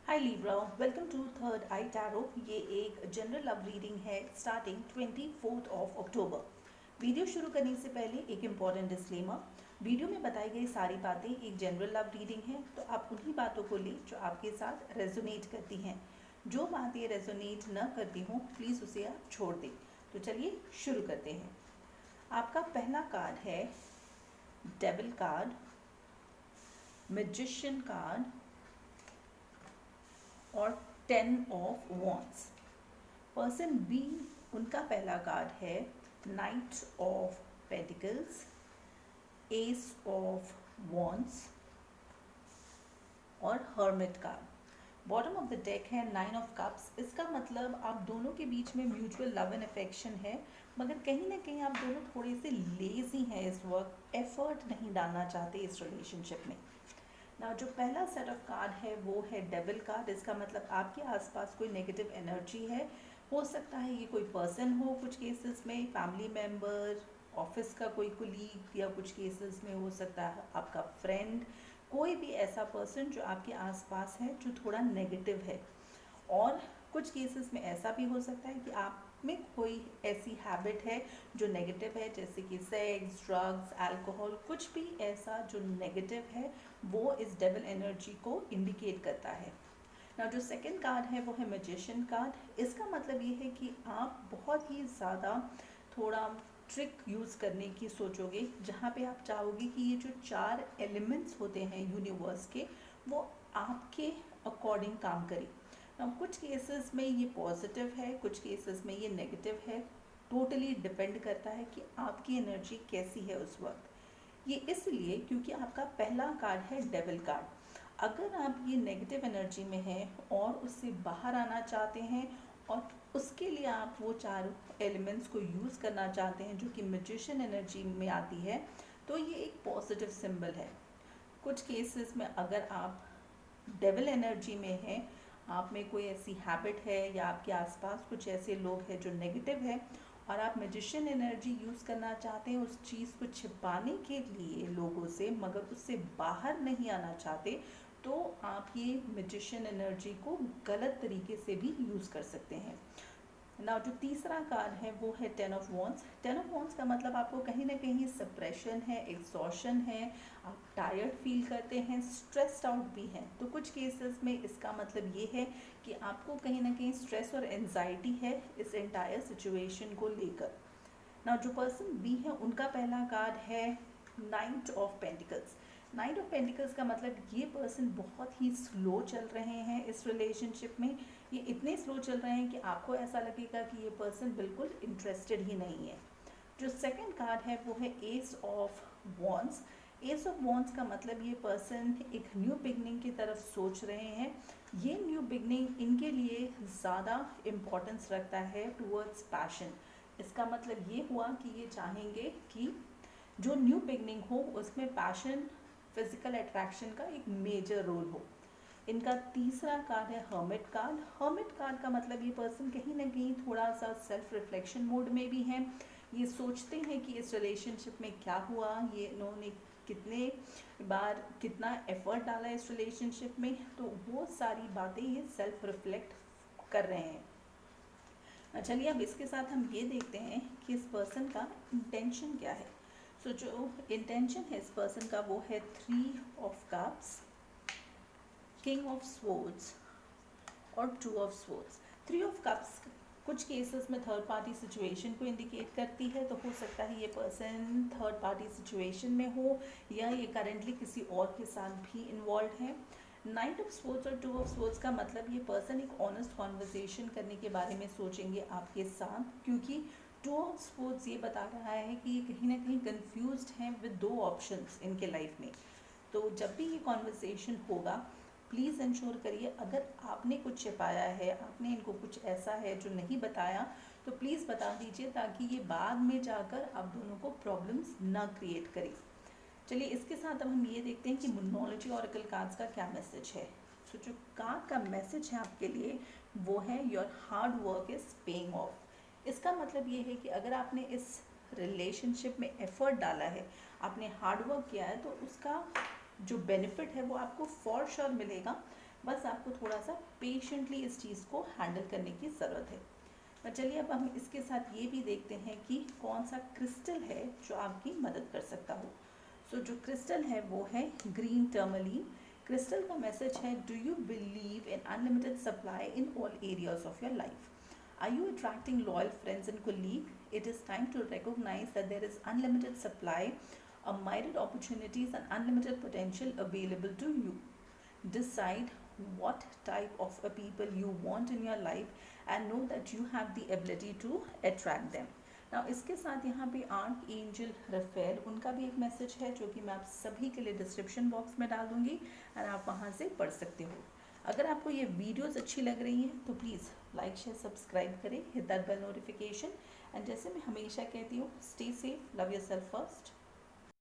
Hi Libra, welcome to third eye tarot. ये एक general love reading है starting 24 of October. Video शुरू करने से पहले एक इम्पॉर्टेंट डिस्क्लेमर। वीडियो में बताई गई सारी बातें एक जनरल लव रीडिंग है, तो आप उन्हीं बातों को लें जो आपके साथ रेजोनेट करती हैं। जो बातें रेजोनेट न करती हों प्लीज़ उसे आप छोड़ दें। तो चलिए शुरू करते हैं। आपका पहला कार्ड है डेविल कार्ड, मैजिशियन कार्ड और 10 ऑफ वॉन्ड्स। पर्सन बी, उनका पहला कार्ड है knight of pentacles, ace of wands और hermit card. Bottom of the deck है 9 ऑफ कप्स। इसका मतलब आप दोनों के बीच में म्यूचुअल लव एंड अफेक्शन है, मगर कहीं ना कहीं आप दोनों थोड़े से लेजी हैं, इस वक्त एफर्ट नहीं डालना चाहते इस रिलेशनशिप में ना। जो पहला सेट ऑफ कार्ड है वो है डेविल कार्ड। इसका मतलब आपके आसपास कोई नेगेटिव एनर्जी है। हो सकता है ये कोई पर्सन हो, कुछ केसेस में फैमिली मेम्बर, ऑफिस का कोई कुलीग, या कुछ केसेस में हो सकता है आपका फ्रेंड। कोई भी ऐसा पर्सन जो आपके आसपास है जो थोड़ा नेगेटिव है। और कुछ केसेस में ऐसा भी हो सकता है कि आप में कोई ऐसी हैबिट है जो नेगेटिव है, जैसे कि सेक्स, ड्रग्स, अल्कोहल, कुछ भी ऐसा जो नेगेटिव है वो इस डेविल एनर्जी को इंडिकेट करता है ना। जो सेकंड कार्ड है वो है मैजिशियन कार्ड। इसका मतलब ये है कि आप बहुत ही ज़्यादा थोड़ा ट्रिक यूज़ करने की सोचोगे, जहाँ पे आप चाहोगे कि ये जो 4 एलिमेंट्स होते हैं यूनिवर्स के, वो आपके अकॉर्डिंग काम करें। कुछ केसेस में ये पॉजिटिव है, कुछ केसेस में ये नेगेटिव है। टोटली डिपेंड करता है कि आपकी एनर्जी कैसी है उस वक्त। ये इसलिए क्योंकि आपका पहला कार्ड है डेविल कार्ड। अगर आप ये नेगेटिव एनर्जी में हैं और उससे बाहर आना चाहते हैं और उसके लिए आप वो 4 एलिमेंट्स को यूज़ करना चाहते हैं जो कि मैजिशियन एनर्जी में आती है, तो ये एक पॉजिटिव सिंबल है। कुछ केसेस में अगर आप डेविल एनर्जी में हैं, आप में कोई ऐसी हैबिट है या आपके आसपास कुछ ऐसे लोग हैं जो नेगेटिव है और आप मैजिशियन एनर्जी यूज़ करना चाहते हैं उस चीज़ को छिपाने के लिए लोगों से, मगर उससे बाहर नहीं आना चाहते, तो आप ये मैजिशियन एनर्जी को गलत तरीके से भी यूज़ कर सकते हैं ना। जो तीसरा कार्ड है वो है 10 ऑफ वॉन्ड्स। 10 ऑफ वॉन्ड्स का मतलब आपको कहीं ना कहीं सप्रेशन है, एग्जॉशन है, आप टायर्ड फील करते हैं, स्ट्रेस्ड आउट भी हैं। तो कुछ केसेस में इसका मतलब ये है कि आपको कहीं ना कहीं स्ट्रेस और एंजाइटी है इस एंटायर सिचुएशन को लेकर ना। जो पर्सन बी है उनका पहला कार्ड है knight of pentacles. Night of pentacles का मतलब ये पर्सन बहुत ही स्लो चल रहे हैं इस रिलेशनशिप में। ये इतने स्लो चल रहे हैं कि आपको ऐसा लगेगा कि ये पर्सन बिल्कुल इंटरेस्टेड ही नहीं है। जो सेकंड कार्ड है वो है S of wands. S of wands का मतलब ये पर्सन एक न्यू बिगनिंग की तरफ सोच रहे हैं। ये न्यू बिगनिंग इनके लिए ज़्यादा इम्पोर्टेंस रखता है टूवर्ड्स पैशन। इसका मतलब ये हुआ कि ये चाहेंगे कि जो न्यू बिगनिंग हो उसमें पैशन, फिजिकल अट्रैक्शन का एक मेजर रोल हो। इनका तीसरा कार्ड है हर्मिट कार्ड। हर्मिट कार्ड का मतलब ये पर्सन कहीं ना कहीं थोड़ा सा सेल्फ रिफ्लेक्शन मोड में भी हैं। ये सोचते हैं कि इस रिलेशनशिप में क्या हुआ, ये इन्होंने कितने बार कितना एफर्ट डाला इस रिलेशनशिप में, तो वो सारी बातें ये सेल्फ रिफ्लेक्ट कर रहे हैं। चलिए अब इसके साथ हम ये देखते हैं कि इस पर्सन का इंटेंशन क्या है। सो जो इंटेंशन है इस पर्सन का वो है 3 of cups, king of swords और 2 ऑफ स्वॉर्ड्स। 3 ऑफ कप्स कुछ केसेस में थर्ड पार्टी सिचुएशन को इंडिकेट करती है, तो हो सकता है ये पर्सन थर्ड पार्टी सिचुएशन में हो या ये करेंटली किसी और के साथ भी इन्वॉल्व है। नाइट ऑफ स्वॉर्ड्स और 2 ऑफ स्वॉर्ड्स का मतलब ये पर्सन एक ऑनेस्ट कॉन्वर्सेशन करने के बारे में सोचेंगे आपके साथ, क्योंकि 2 ऑफ स्वॉर्ड्स ये बता रहा है कि ये कहीं ना कहीं कंफ्यूज्ड हैं विद 2 ऑप्शंस इनके लाइफ में। तो जब भी ये कॉन्वर्सेशन होगा प्लीज़ इंश्योर करिए, अगर आपने कुछ छिपाया है, आपने इनको कुछ ऐसा है जो नहीं बताया, तो प्लीज़ बता दीजिए ताकि ये बाद में जाकर आप दोनों को प्रॉब्लम्स ना क्रिएट करे। चलिए इसके साथ अब हम ये देखते हैं कि न्यूमरोलॉजी ऑरेकल कार्ड्स का क्या मैसेज है। सो जो कार्ड का मैसेज है आपके लिए वो है your hard work is paying off. इसका मतलब ये है कि अगर आपने इस रिलेशनशिप में एफर्ट डाला है, आपने हार्ड वर्क किया है, तो उसका जो बेनिफिट है वो आपको फॉर श्योर मिलेगा। बस आपको थोड़ा सा पेशेंटली इस चीज़ को हैंडल करने की ज़रूरत है। पर चलिए अब हम इसके साथ ये भी देखते हैं कि कौन सा क्रिस्टल है जो आपकी मदद कर सकता हो। सो जो क्रिस्टल है वो है ग्रीन टर्मलीन। क्रिस्टल का मैसेज है, do you believe in unlimited supply in all areas of your life? Are you attracting loyal friends and colleagues? It is time to recognize that there is unlimited supply, myriad opportunities, and unlimited potential available to you. Decide what type of a people you want in your life and know that you have the ability to attract them. Now इसके साथ यहाँ पे arc angel Rafale उनका भी एक message है जो कि मैं आप सभी के लिए डिस्क्रिप्शन बॉक्स में डाल दूंगी और आप वहाँ से पढ़ सकते हो। अगर आपको ये वीडियोस अच्छी लग रही हैं तो प्लीज़ लाइक शेयर सब्सक्राइब करें, hit that bell notification. And जैसे मैं हमेशा कहती हूँ, stay safe, love yourself first.